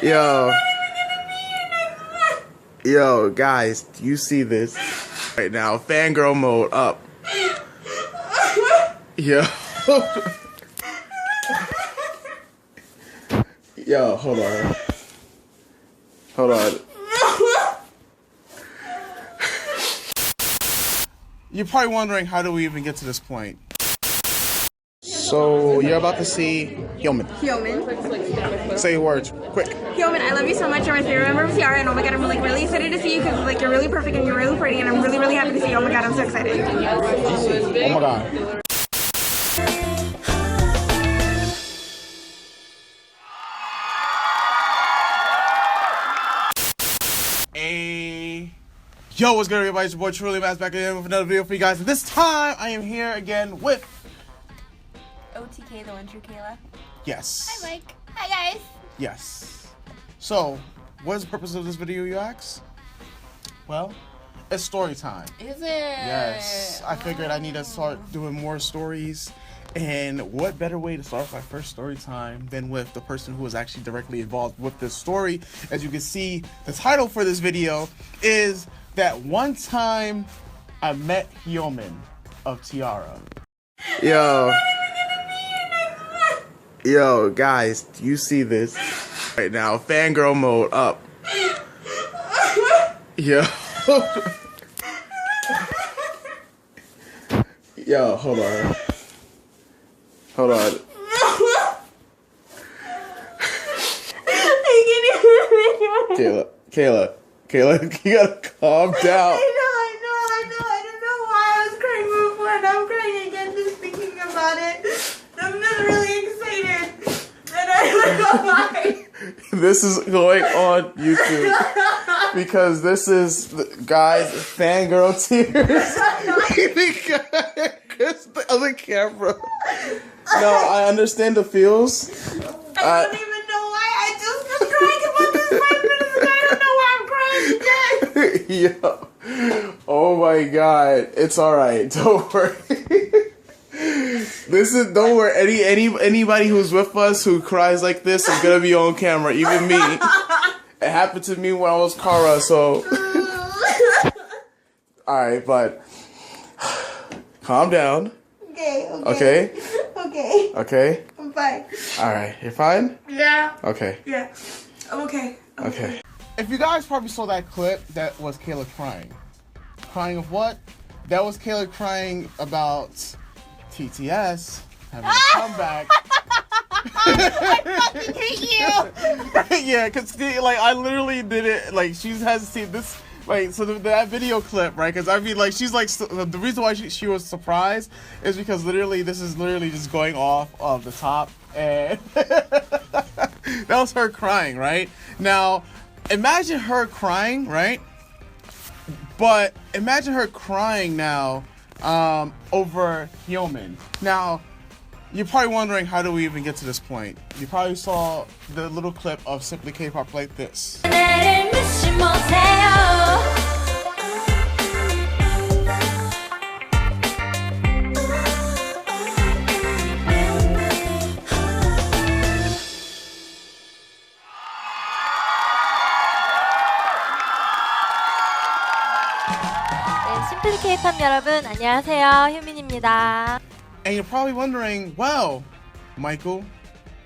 Yo. Yo, guys, do you see this? Right now, fangirl mode up. Yo. Yo, hold on. Hold on. You're probably wondering, how do we even get to this point? So, you're about to see HYOMIN. HYOMIN. Say words, quick. HYOMIN, I love you so much. You're my favorite member of T-ARA, and oh my god, I'm really excited to see you because you're really perfect and you're really pretty, and I'm really happy to see you. Oh my god, I'm so excited. Oh my god. Yo, what's good, everybody? It's your boy Truly Mass back again with another video for you guys. And this time, I am here again with OTK, the one true Kayla. Yes. Hi, Mike. Hi, guys. Yes. So, what is the purpose of this video, you ask? Well, it's story time. Is it? Yes. I figured I need to start doing more stories. And what better way to start my first story time than with the person who was actually directly involved with this story? As you can see, the title for this video is That One Time I Met HYOMIN of T-ARA. Yo, guys, do you see this? Right now, fangirl mode up. Yo. Yo, hold on. Hold on. Kayla, you gotta calm down. I know. I don't know why I was crying before, and I'm crying again just thinking about it. I'm just really excited. And I don't know why. This is going on YouTube because this is, guys, fangirl tears. Because the other camera. No, I understand the feels. I don't even know why. I just was crying about this 5 minutes ago. I don't know why I'm crying again. Yo. Oh my god. It's alright. Don't worry. Don't worry. Anybody who's with us who cries like this is gonna be on camera. Even me. It happened to me when I was Kara, so. Alright, but. Calm down. Okay. I'm fine. Alright, you're fine? Yeah. Okay. Yeah. I'm okay. Okay. If you guys probably saw that clip, that was Kayla crying. Crying of what? That was Kayla crying about TTS having a comeback. I fucking hate you. Yeah, because like I literally did it. Like she hasn't seen this. Like so that video clip, right? Because I mean, like she's like the reason why she was surprised is because literally this is literally just going off of the top, and that was her crying, right? Now, imagine her crying, right? But imagine her crying now over HYOMIN. Now, you're probably wondering, how do we even get to this point? You probably saw the little clip of Simply Kpop like this. 심플리 Kpop 여러분, 안녕하세요. 효민입니다. And you're probably wondering, well, Michael,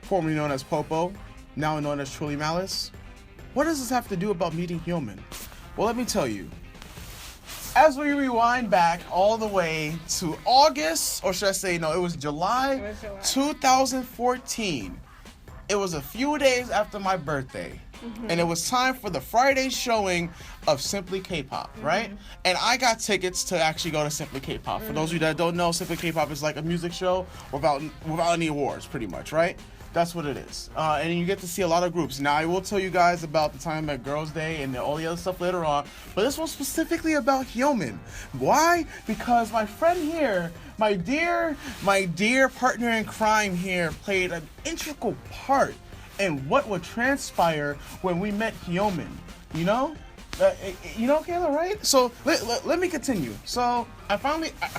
formerly known as Popo, now known as Truly Malice, what does this have to do about meeting HYOMIN? Well, let me tell you. As we rewind back all the way to August, or should I say, no, it was July 2014. It was a few days after my birthday. And it was time for the Friday showing of Simply Kpop, right? And I got tickets to actually go to Simply Kpop. For those of you that don't know, Simply Kpop is like a music show without any awards, pretty much, right? That's what it is. And you get to see a lot of groups. Now, I will tell you guys about the time at Girls' Day and all the other stuff later on, but this was specifically about HYOMIN. Why? Because my friend here, my dear partner in crime here, played an integral part in what would transpire when we met HYOMIN. You know? Kayla, right? So let me continue. So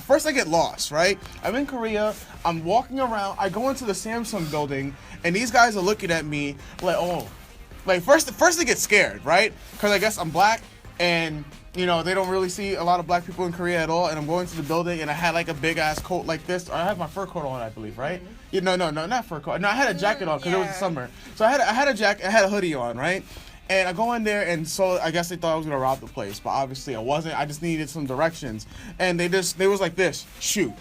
first I get lost, right? I'm in Korea. I'm walking around. I go into the Samsung building, and these guys are looking at me like, oh, Like first they get scared, right? Because I guess I'm black, and you know they don't really see a lot of black people in Korea at all. And I'm going to the building, and I had like a big ass coat like this. Or I had my fur coat on, I believe, right? Yeah, no, not fur coat. No, I had a jacket on because it was the summer. So I had a jacket, I had a hoodie on, right? And I go in there, and so I guess they thought I was gonna rob the place, but obviously I wasn't. I just needed some directions, and they was like this, shoot,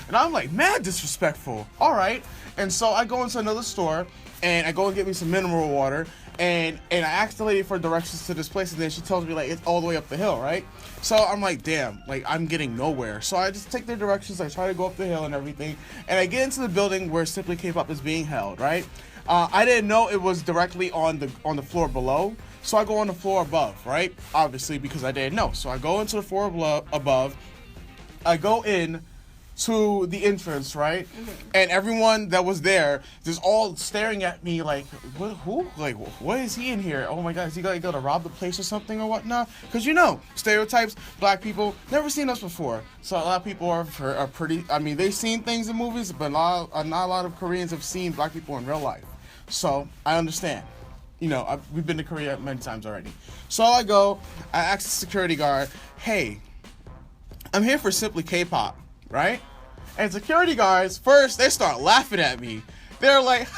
and I'm like, mad disrespectful. All right, and so I go into another store, and I go and get me some mineral water, and I asked the lady for directions to this place, and then she tells me like it's all the way up the hill, right? So I'm like, damn, like I'm getting nowhere. So I just take their directions. I try to go up the hill and everything, and I get into the building where Simply Kpop is being held, right? I didn't know it was directly on the floor below, so I go on the floor above, right? Obviously, because I didn't know. So I go into the floor above. I go in to the entrance, right? And everyone that was there just all staring at me like, who? Like, what is he in here? Oh my God, is he gonna go to rob the place or something or whatnot? Because you know, stereotypes, black people, never seen us before. So a lot of people are pretty, I mean, they've seen things in movies, but not a lot of Koreans have seen black people in real life. So I understand. You know, we've been to Korea many times already. So I go, I ask the security guard, hey, I'm here for Simply Kpop, right? And security guards, first, they start laughing at me. They're like,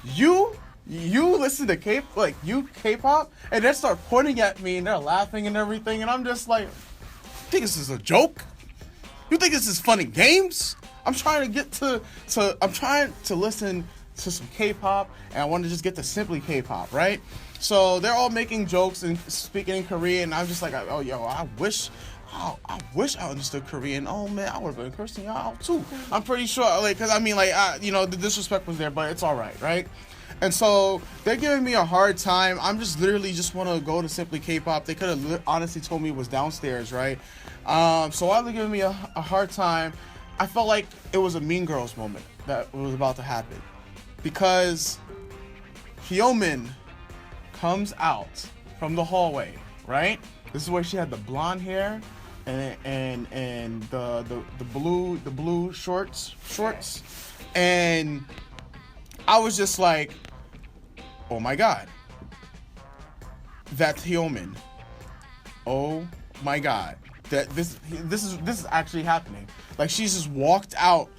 you listen to Kpop? And they start pointing at me, and they're laughing and everything, and I'm just like, you think this is a joke? You think this is fun and games? I'm trying to listen to some K-pop, and I want to just get to Simply K-pop, right? So they're all making jokes and speaking in Korean, and I'm just like, oh, yo, I wish I understood Korean. Oh man, I would have been cursing y'all out too. I'm pretty sure, like, cause I mean, like, you know, the disrespect was there, but it's all right? And so they're giving me a hard time. I'm just literally just want to go to Simply K-pop. They could have honestly told me it was downstairs, right? So while they're giving me a hard time, I felt like it was a Mean Girls moment that was about to happen. Because HYOMIN comes out from the hallway, right? This is where she had the blonde hair and the blue shorts, and I was just like, oh my God, that's HYOMIN. Oh my God, that this is actually happening. Like, she's just walked out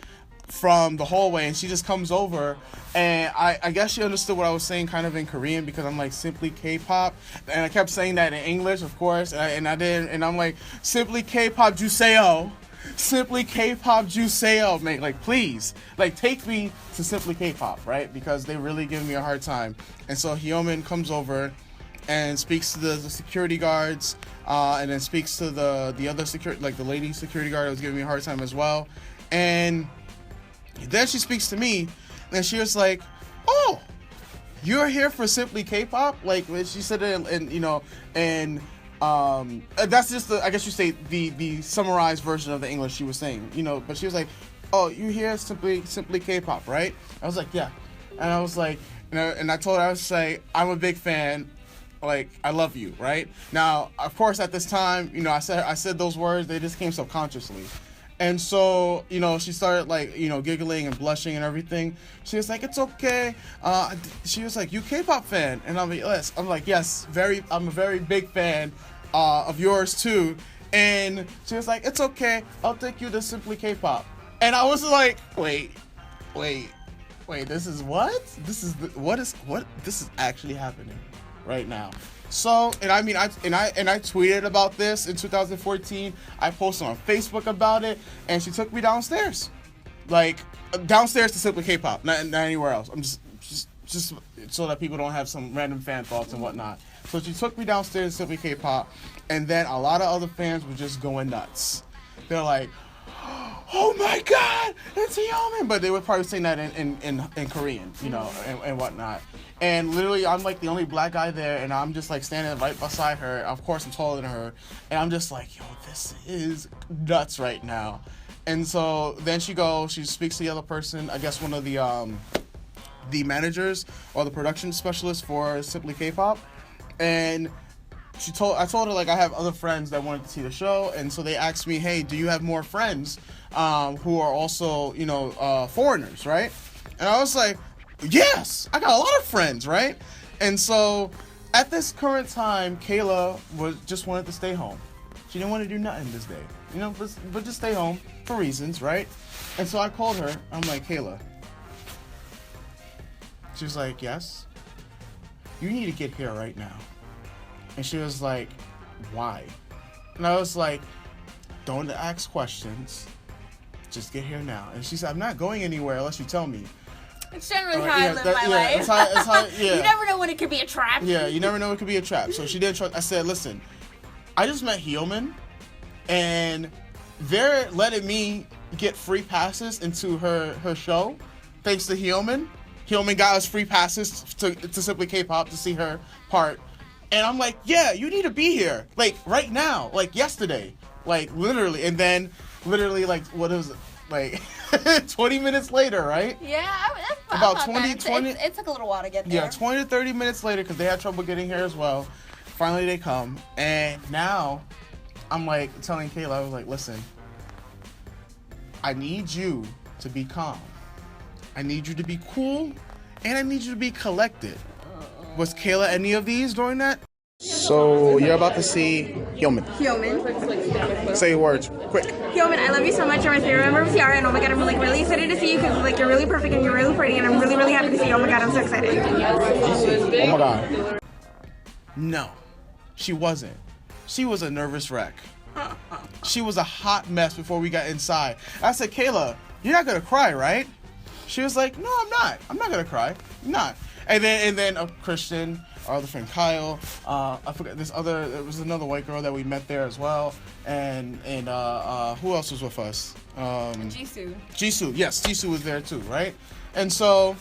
from the hallway, and she just comes over, and I guess she understood what I was saying kind of in Korean, because I'm like, Simply K-pop, and I kept saying that in English, of course, and I did, and I'm like, Simply K-pop juseyo, Simply K-pop juseyo, mate, like, please, like, take me to Simply K-pop, right? Because they really give me a hard time. And so HYOMIN comes over and speaks to the security guards, and then speaks to the other security, like the lady security guard that was giving me a hard time as well, and then she speaks to me, and she was like, oh, you're here for Simply K-pop? Like, she said it and that's just the, I guess you say, the summarized version of the English she was saying, you know, but she was like, oh, you here Simply K-pop, right? I was like, yeah. And I was like, and I told her, I was like, I'm a big fan, like, I love you, right? Now, of course, at this time, you know, I said those words, they just came subconsciously. And so, you know, she started, like, you know, giggling and blushing and everything. She was like, it's okay. She was like, you K-pop fan? And I'm like, yes. I'm like, yes, I'm a very big fan of yours too. And she was like, it's okay. I'll take you to Simply K-pop. And I was like, wait, this is what? This is actually happening right now. So, and I mean, I tweeted about this in 2014. I posted on Facebook about it, and she took me downstairs, like downstairs to Simply K-pop, not anywhere else. I'm just so that people don't have some random fan thoughts and whatnot. So she took me downstairs to Simply K-pop, and then a lot of other fans were just going nuts. They're like, oh my God, it's HYOMIN, but they were probably saying that in Korean, you know, and whatnot. And literally, I'm like the only black guy there, and I'm just like standing right beside her. Of course, I'm taller than her, and I'm just like, yo, this is nuts right now. And so then she speaks to the other person, I guess one of the managers or the production specialist for Simply K-pop, and I told her, like, I have other friends that wanted to see the show, and so they asked me, hey, do you have more friends who are also, you know, foreigners, right? And I was like, yes, I got a lot of friends, right? And so, at this current time, Kayla just wanted to stay home. She didn't want to do nothing this day, you know, but just stay home for reasons, right? And so I called her. I'm like, Kayla. She was like, yes. You need to get here right now. And she was like, why? And I was like, don't ask questions. Just get here now. And she said, I'm not going anywhere unless you tell me. It's generally how I live my life. It's how, yeah. You never know when it could be a trap. Yeah, you never know when it could be a trap. So she didn't trust. I said, listen, I just met HYOMIN, and they're letting me get free passes into her show, thanks to HYOMIN. HYOMIN got us free passes to Simply Kpop to see her part. And I'm like, yeah, you need to be here. Like, right now. Like, yesterday. Like, literally. And then, literally, like, what is it? Like, 20 minutes later, right? Yeah, About 20. It took a little while to get there. Yeah, 20 to 30 minutes later, because they had trouble getting here as well. Finally, they come. And now, I'm, like, telling Kayla, I was like, listen, I need you to be calm. I need you to be cool. And I need you to be collected. Was Kayla any of these during that? So, you're about to see HYOMIN. HYOMIN. Say words, quick. HYOMIN, I love you so much. You're my favorite member of T-ARA, and oh my god, I'm like really excited to see you because like you're really perfect and you're really pretty, and I'm really, really happy to see you. Oh my god, I'm so excited. Oh my god. No, she wasn't. She was a nervous wreck. She was a hot mess before we got inside. I said, Kayla, you're not gonna cry, right? She was like, no, I'm not. I'm not gonna cry. I'm not. And then Christian, our other friend Kyle, I forgot there was another white girl that we met there as well, and who else was with us? Jisoo, yes, Jisoo was there too, right? And so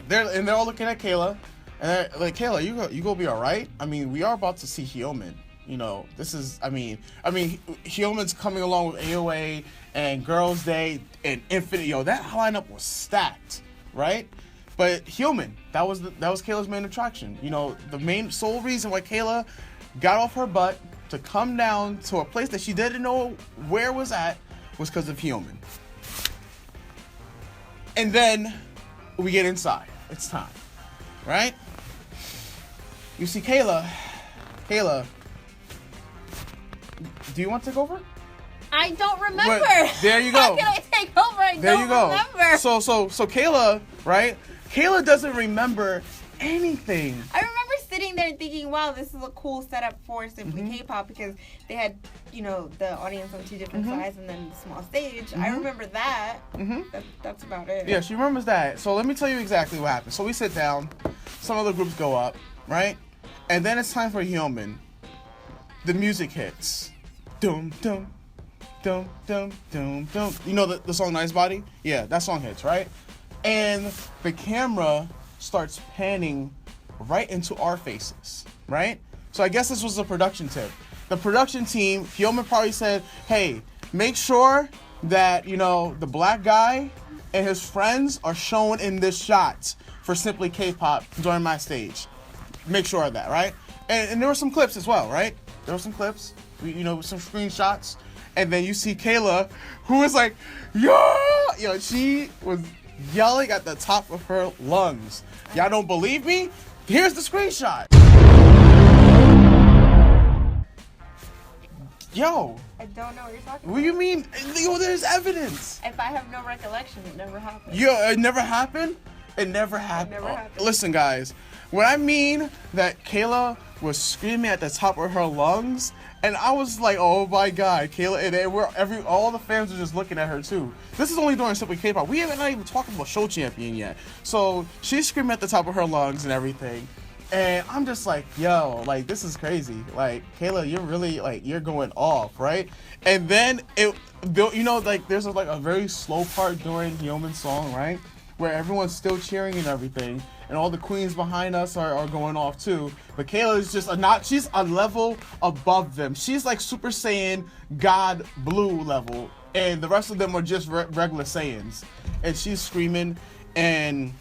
they're all looking at Kayla, and they're like, Kayla, you gonna be all right? I mean, we are about to see HYOMIN. You know, this is, I mean, HYOMIN's coming along with AOA and Girls' Day and Infinite. Yo, that lineup was stacked, right? But HYOMIN, that was Kayla's main attraction. You know, the sole reason why Kayla got off her butt to come down to a place that she didn't know where was at was because of HYOMIN. And then we get inside. It's time, right? You see Kayla, do you want to take over? I don't remember. But there you go. How can I take over? I there don't you go. remember. So Kayla, right? Kayla doesn't remember anything. I remember sitting there and thinking, wow, this is a cool setup for Simply Kpop because they had, you know, the audience on two different sides and then the small stage. I remember that. That's about it. Yeah, she remembers that. So let me tell you exactly what happened. So we sit down. Some other groups go up, right? And then it's time for HYOMIN. The music hits. Dum, dum, dum, dum, dum, dum. You know the song Nice Body? Yeah, that song hits, right? And the camera starts panning right into our faces, right? So I guess this was a production tip. The production team, HYOMIN probably said, hey, make sure that, you know, the black guy and his friends are shown in this shot for Simply Kpop during my stage. Make sure of that, right? And there were some clips as well, right? There were some clips, you know, some screenshots. And then you see Kayla, who is like, yo, she was yelling at the top of her lungs. Y'all don't believe me? Here's the screenshot. Yo. I don't know what you're talking about. What do you mean? Yo, there's evidence. If I have no recollection, it never happened. Yo, it never happened? It never happened. It never happened. Listen, guys. When I mean that Kayla was screaming at the top of her lungs, and I was like, oh my god, Kayla, and all the fans were just looking at her too. This is only during Simply Kpop. We haven't even talked about Show Champion yet. So she's screaming at the top of her lungs and everything. And I'm just like, yo, like, this is crazy. Like, Kayla, you're really, like, you're going off, right? And then, you know, like, there's a very slow part during HYOMIN's song, right? Where everyone's still cheering and everything. And all the queens behind us are going off too. But Kayla is just she's a level above them. She's like Super Saiyan God Blue level. And the rest of them are just regular Saiyans. And she's screaming, and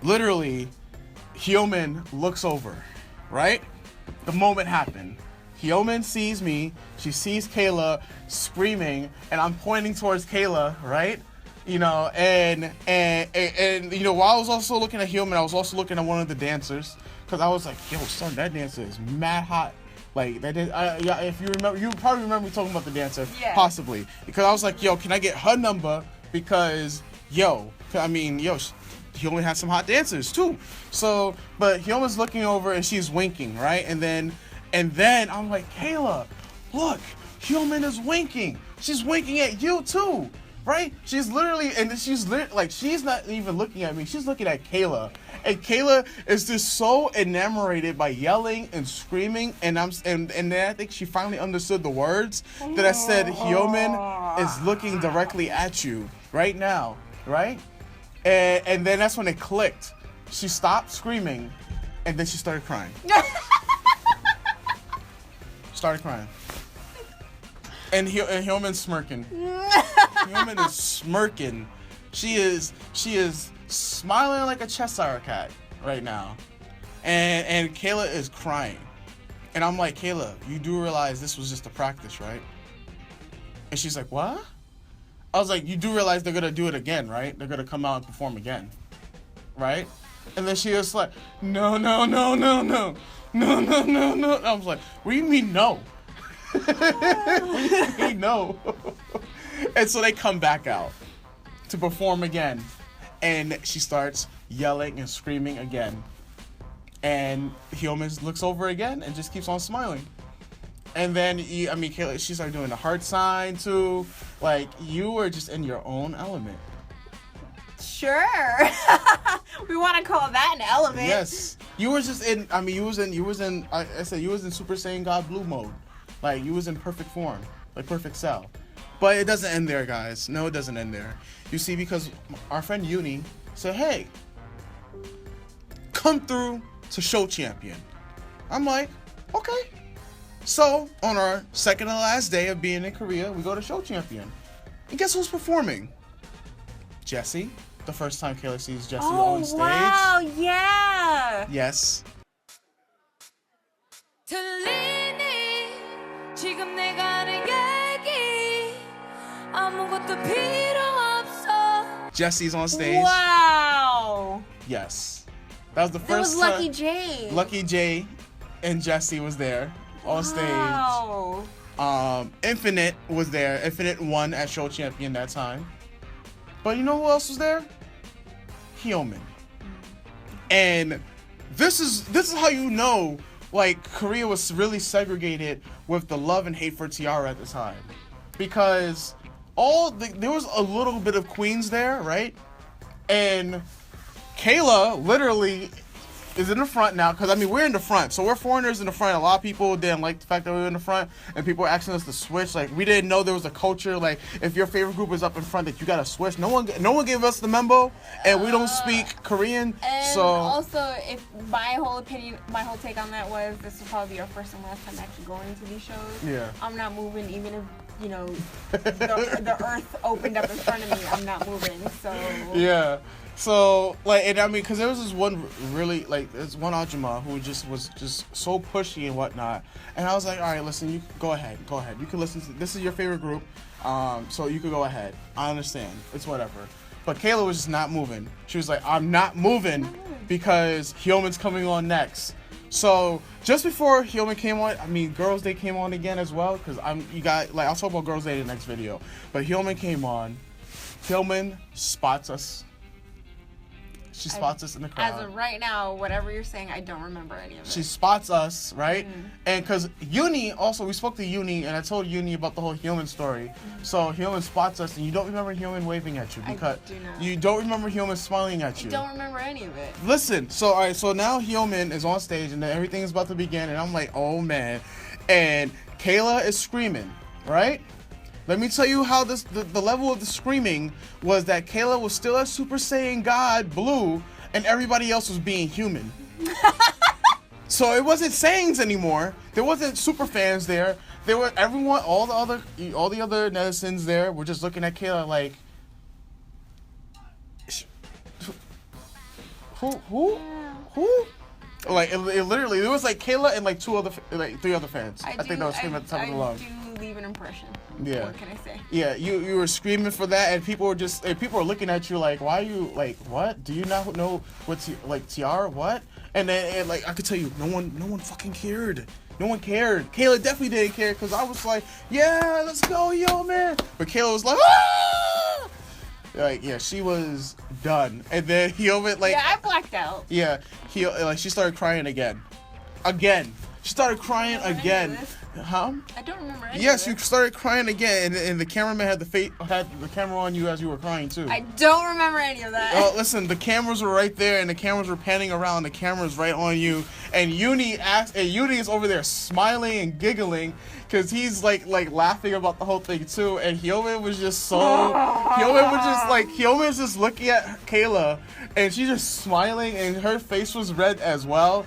literally, HYOMIN looks over, right? The moment happened. HYOMIN sees me, she sees Kayla screaming, and I'm pointing towards Kayla, right? You know, and you know, while I was also looking at Hyomin, I was also looking at one of the dancers, because I was like, yo, son, that dancer is mad hot. Like, that did, yeah, if you remember, you probably remember me talking about the dancer, possibly, because I was like, yo, can I get her number? Because, yo, I mean, yo, he only had some hot dancers too. So, but Hyomin's looking over and she's winking, right? And then I'm like, Kayla, look, Hyomin is winking. She's winking at you too, right? She's literally, and she's like, she's not even looking at me. She's looking at Kayla, and Kayla is just so enamored by yelling and screaming. And then I think she finally understood the words that I said. Hyomin is looking directly at you right now, right? And then that's when it clicked. She stopped screaming, and then she started crying. Started crying. And Hyomin's smirking. Hyomin is smirking. She is smiling like a Cheshire cat right now. And Kayla is crying. And I'm like, Kayla, you do realize this was just a practice, right? And she's like, what? I was like, you do realize they're gonna do it again, right? They're gonna come out and perform again, right? And then she was like, no. I was like, what do you mean no? What do you mean no? And so they come back out to perform again, and she starts yelling and screaming again. And Hyomin looks over again and just keeps on smiling. And then, Kayla, she started doing the heart sign too. Like, you were just in your own element. Sure. We want to call that an element. Yes. You were just in, you was in Super Saiyan God Blue mode. Like, you was in perfect form. Like, perfect cell. But it doesn't end there, guys. No, it doesn't end there. You see, because our friend Uni said, hey, come through to Show Champion. I'm like, okay. So, on our second and last day of being in Korea, we go to Show Champion. And guess who's performing? Jessie. The first time Kayla sees Jessie on stage. Oh, wow, yeah. Yes. Jessie's on stage. Wow. Yes. That was the first That was Lucky J. Lucky J and Jessie was there on stage. Infinite was there. Infinite won at Show Champion that time. But you know who else was there? Hyomin. And this is how you know, like, Korea was really segregated with the love and hate for T-ARA at the time. Because there was a little bit of queens there, right? And Kayla literally is in the front now, because we're in the front, so we're foreigners in the front. A lot of people didn't like the fact that we were in the front, and people were asking us to switch. Like, we didn't know there was a culture, like, if your favorite group is up in front, that you gotta switch. No one gave us the memo, and we don't speak Korean. And so also, if my whole take on that was, this will probably be our first and last time actually going to these shows. Yeah. I'm not moving, even if, you know, the earth opened up in front of me. I'm not moving. So yeah. So, like, and because there was this one really, like, this one Ajuma who was just so pushy and whatnot. And I was like, all right, listen, you go ahead. You can listen to, this is your favorite group, so you could go ahead. I understand. It's whatever. But Kayla was just not moving. She was like, I'm not moving because Hyomin's coming on next. So, just before Hyomin came on, Girls' Day came on again as well, because I'll talk about Girls' Day in the next video. But Hyomin came on. Hyomin spots us. She spots us in the crowd. As of right now, whatever you're saying, I don't remember any of it. She spots us, right? Mm-hmm. And because Uni, also, we spoke to Uni, and I told Uni about the whole Hyomin story. Mm-hmm. So Hyomin spots us, and you don't remember Hyomin waving at you. Because I do not. You don't remember Hyomin smiling at you. I don't remember any of it. Listen, so all right, so now Hyomin is on stage, and then everything is about to begin, and I'm like, oh, man. And Kayla is screaming, right? Let me tell you how the level of the screaming was that Kayla was still at Super Saiyan God Blue, and everybody else was being human. So it wasn't Saiyans anymore. There wasn't super fans there. There were everyone, all the other netizens there were just looking at Kayla like, who? Like it literally, it was like Kayla and like three other fans. I think that was screaming at the top of the lungs. I do leave an impression. Yeah. What can I say? Yeah, you were screaming for that, and people were looking at you like, why are you like, what? Do you not know what's like T-ARA? What? And then like I could tell you, no one fucking cared. No one cared. Kayla definitely didn't care because I was like, yeah, let's go, yo, man. But Kayla was like, ah! Like, yeah, she was done. And then HYOMIN, like, Yeah, I blacked out. yeah, she started crying again. She started crying again. Huh? I don't remember any Yes, of you it. started crying again, and the cameraman had the camera on you as you were crying too. I don't remember any of that. Well, listen, the cameras were right there, and the cameras were panning around. The camera's right on you, and Uni is over there smiling and giggling because he's like laughing about the whole thing too. And HYOMIN was just HYOMIN was just looking at Kayla, and she's just smiling, and her face was red as well.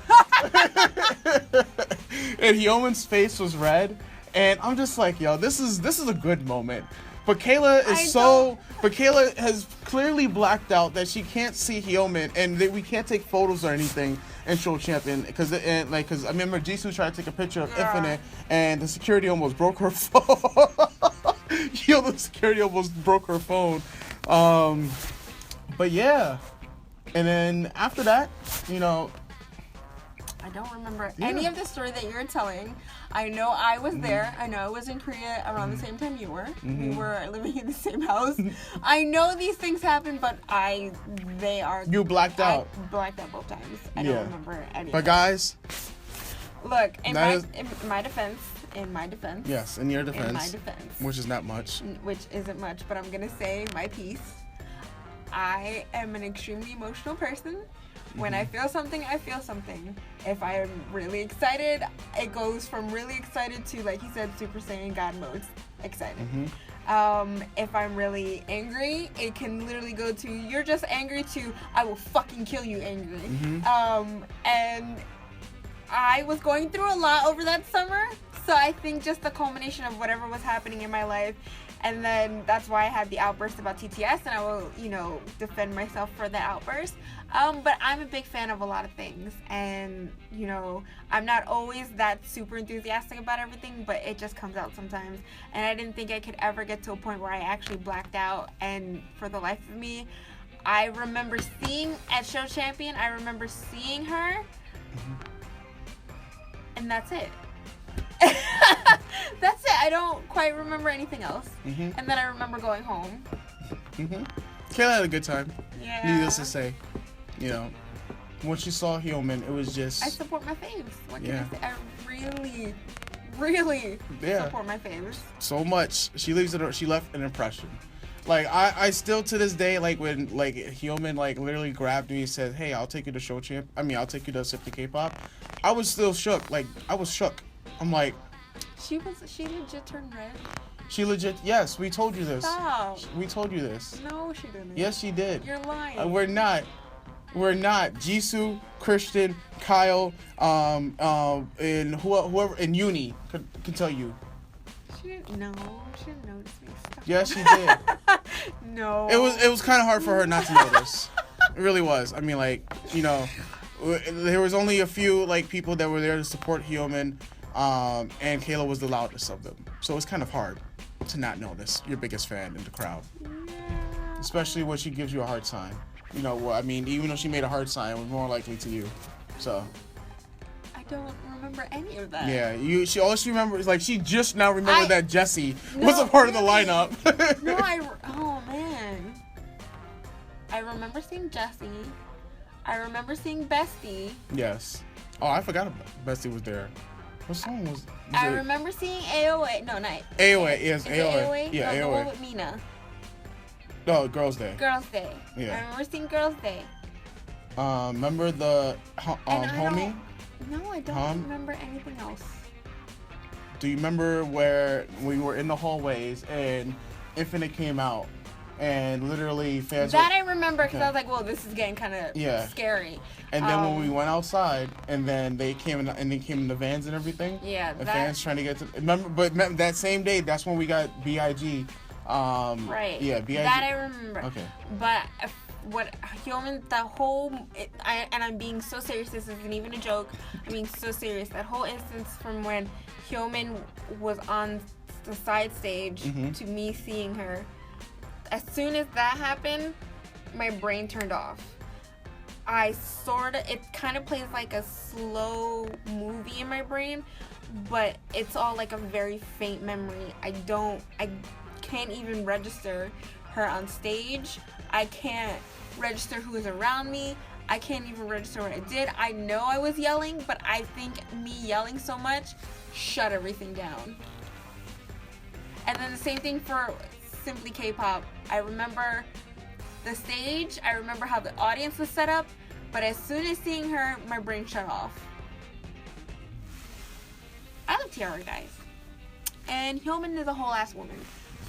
And HYOMIN's face was red, and I'm just like, yo, this is a good moment. But Kayla Kayla has clearly blacked out that she can't see HYOMIN, and that we can't take photos or anything in Show Champion because I remember Jisoo tried to take a picture of Infinite, and the security almost broke her phone. The security almost broke her phone. But yeah, and then after that, I don't remember any of the story that you're telling. I know I was there. I know I was in Korea around the same time you were. We were living in the same house. I know these things happen, but you blacked out. I blacked out both times. I don't remember any. But guys, look, in my defense. Yes, in your defense. In my defense. Which is not much. Which isn't much, but I'm gonna say my piece. I am an extremely emotional person. When I feel something, I feel something. If I'm really excited, it goes from really excited to, like he said, Super Saiyan God mode excited. If I'm really angry, it can literally go to, you're just angry to, I will fucking kill you angry. And I was going through a lot over that summer, so I think just the culmination of whatever was happening in my life, and then that's why I had the outburst about TTS, and I will, defend myself for that outburst. But I'm a big fan of a lot of things, and, I'm not always that super enthusiastic about everything, but it just comes out sometimes. And I didn't think I could ever get to a point where I actually blacked out, and for the life of me, I remember seeing at Show Champion, I remember seeing her, and that's it. That's it. I don't quite remember anything else. And then I remember going home. Kayla had a good time. Yeah. Needless to say. When she saw HYOMIN, it was just... I support my faves. What can I say? I really support my faves. So much. She left an impression. Like, I still to this day, like, when, like, HYOMIN, like, literally grabbed me and said, hey, I'll take you to Show Champ. I'll take you to Simply Kpop. I was still shook. Like, I was shook. I'm like... She legit turned red? She legit... Yes, we told you this. Stop. We told you this. No, she didn't. Yes, she did. You're lying. We're not. Jisoo, Christian, Kyle, and whoever, and Uni can tell you. She didn't notice me. Stop. Yes, she did. No. It was kind of hard for her not to notice. It really was. I mean, like, there was only a few, like, people that were there to support HYOMIN, and Kayla was the loudest of them. So it's kind of hard to not notice your biggest fan in the crowd. Yeah. Especially when she gives you a hard time. Even though she made a hard sign, it was more likely to you. So. I don't remember any of that. Yeah, all she remembers, like, she just now remembered that Jessie was a part of the lineup. No, oh man. I remember seeing Jessie. I remember seeing Bestie. Yes. Oh, I forgot Bestie was there. What song was I remember seeing AOA. No, not AOA. Yes, AOA. Yeah, no, AOA. The one with Mina. No, Girls' Day. Girls' Day. Yeah. I remember seeing Girls' Day. Remember the Homie? No, I don't remember anything else. Do you remember where we were in the hallways and Infinite came out and literally fans... That I remember because I was like, well, this is getting kind of scary. And then when we went outside and then they came in the vans and everything. Yeah. The fans trying to get to... Remember that same day, that's when we got B.I.G. Right. Yeah, B.I.G. That I remember. Okay. But what HYOMIN, and I'm being so serious, this isn't even a joke, I'm being so serious, that whole instance from when HYOMIN was on the side stage to me seeing her. As soon as that happened, my brain turned off. It kind of plays like a slow movie in my brain, but it's all like a very faint memory. I can't even register her on stage. I can't register who was around me. I can't even register what I did. I know I was yelling, but I think me yelling so much shut everything down. And then the same thing for Simply Kpop. I remember the stage. I remember how the audience was set up. But as soon as seeing her, my brain shut off. I love T-ARA, guys. And HYOMIN is a whole ass woman.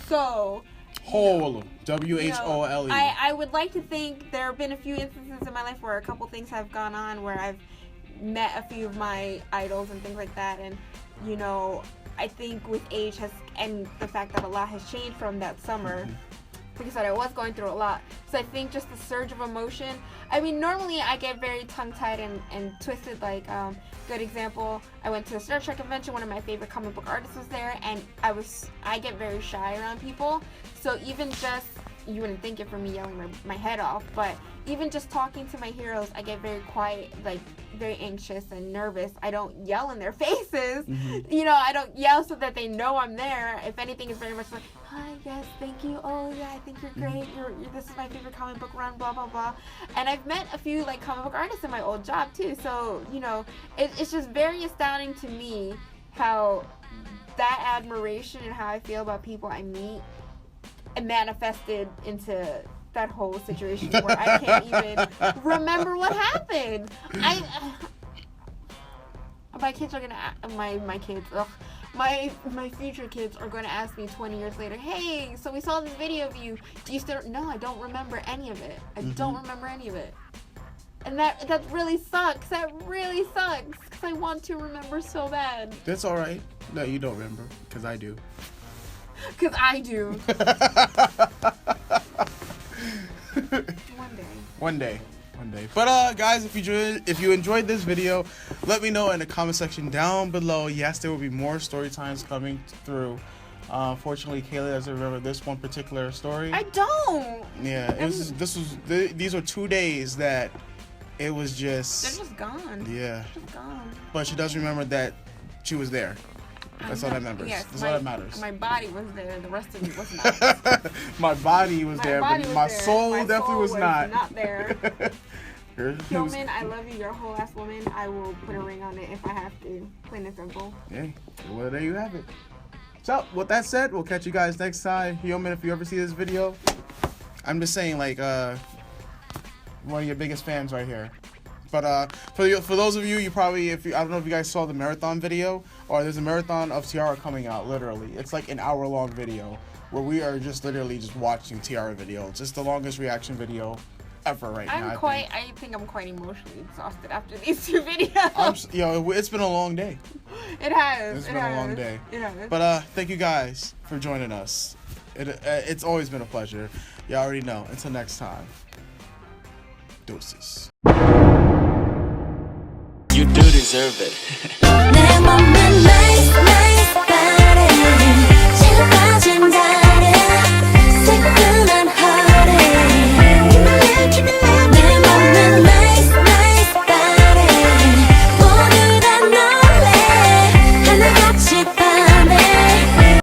So... Whole. W-H-O-L-E. I would like to think there have been a few instances in my life where a couple things have gone on where I've met a few of my idols and things like that. And, you know, I think with age and the fact that a lot has changed from that summer, because I was going through a lot. So I think just the surge of emotion. I mean, normally I get very tongue-tied and twisted. Like, good example, I went to a Star Trek convention. One of my favorite comic book artists was there, and I get very shy around people. So even just, you wouldn't think it from me yelling my head off, but even just talking to my heroes, I get very quiet, like very anxious and nervous. I don't yell in their faces. You know, I don't yell so that they know I'm there. If anything, it's very much like, hi, yes, thank you. Oh yeah, I think you're great. This is my favorite comic book run, blah blah blah. And I've met a few like comic book artists in my old job too. So you know, it's just very astounding to me how that admiration and how I feel about people I meet and manifested into that whole situation where I can't even remember what happened. My kids are gonna my future kids are going to ask me 20 years later, hey, so we saw this video of you. Do you still? No, I don't remember any of it. I don't remember any of it. And that really sucks. That really sucks because I want to remember so bad. That's all right. No, you don't remember because I do. Because I do. One day. But guys, if you enjoyed this video, let me know in the comment section down below. Yes, there will be more story times coming through. Fortunately, Kayla doesn't remember this one particular story. I don't. Yeah, these are 2 days that it was just. They're just gone. Yeah. They're just gone. But she does remember that she was there. That's all that matters. Yes, That's all that matters. My body was there. The rest of me was not. My body was there, but my soul definitely was not. Not there. HYOMIN, I love you. You're a whole ass woman. I will put a ring on it if I have to. Plain and simple. Hey, well, there you have it. So, with that said, we'll catch you guys next time. HYOMIN, if you ever see this video, I'm just saying, like, one of your biggest fans right here. But for those of you, I don't know if you guys saw the marathon video, or there's a marathon of T-ARA coming out. Literally, it's like an hour-long video where we are just literally just watching T-ARA video. It's just the longest reaction video ever right now. I think I'm quite emotionally exhausted after these two videos. It's been a long day. It has. It's been a long day. It has. But thank you guys for joining us. It's always been a pleasure. You already know. Until next time. Deuces. You do deserve it.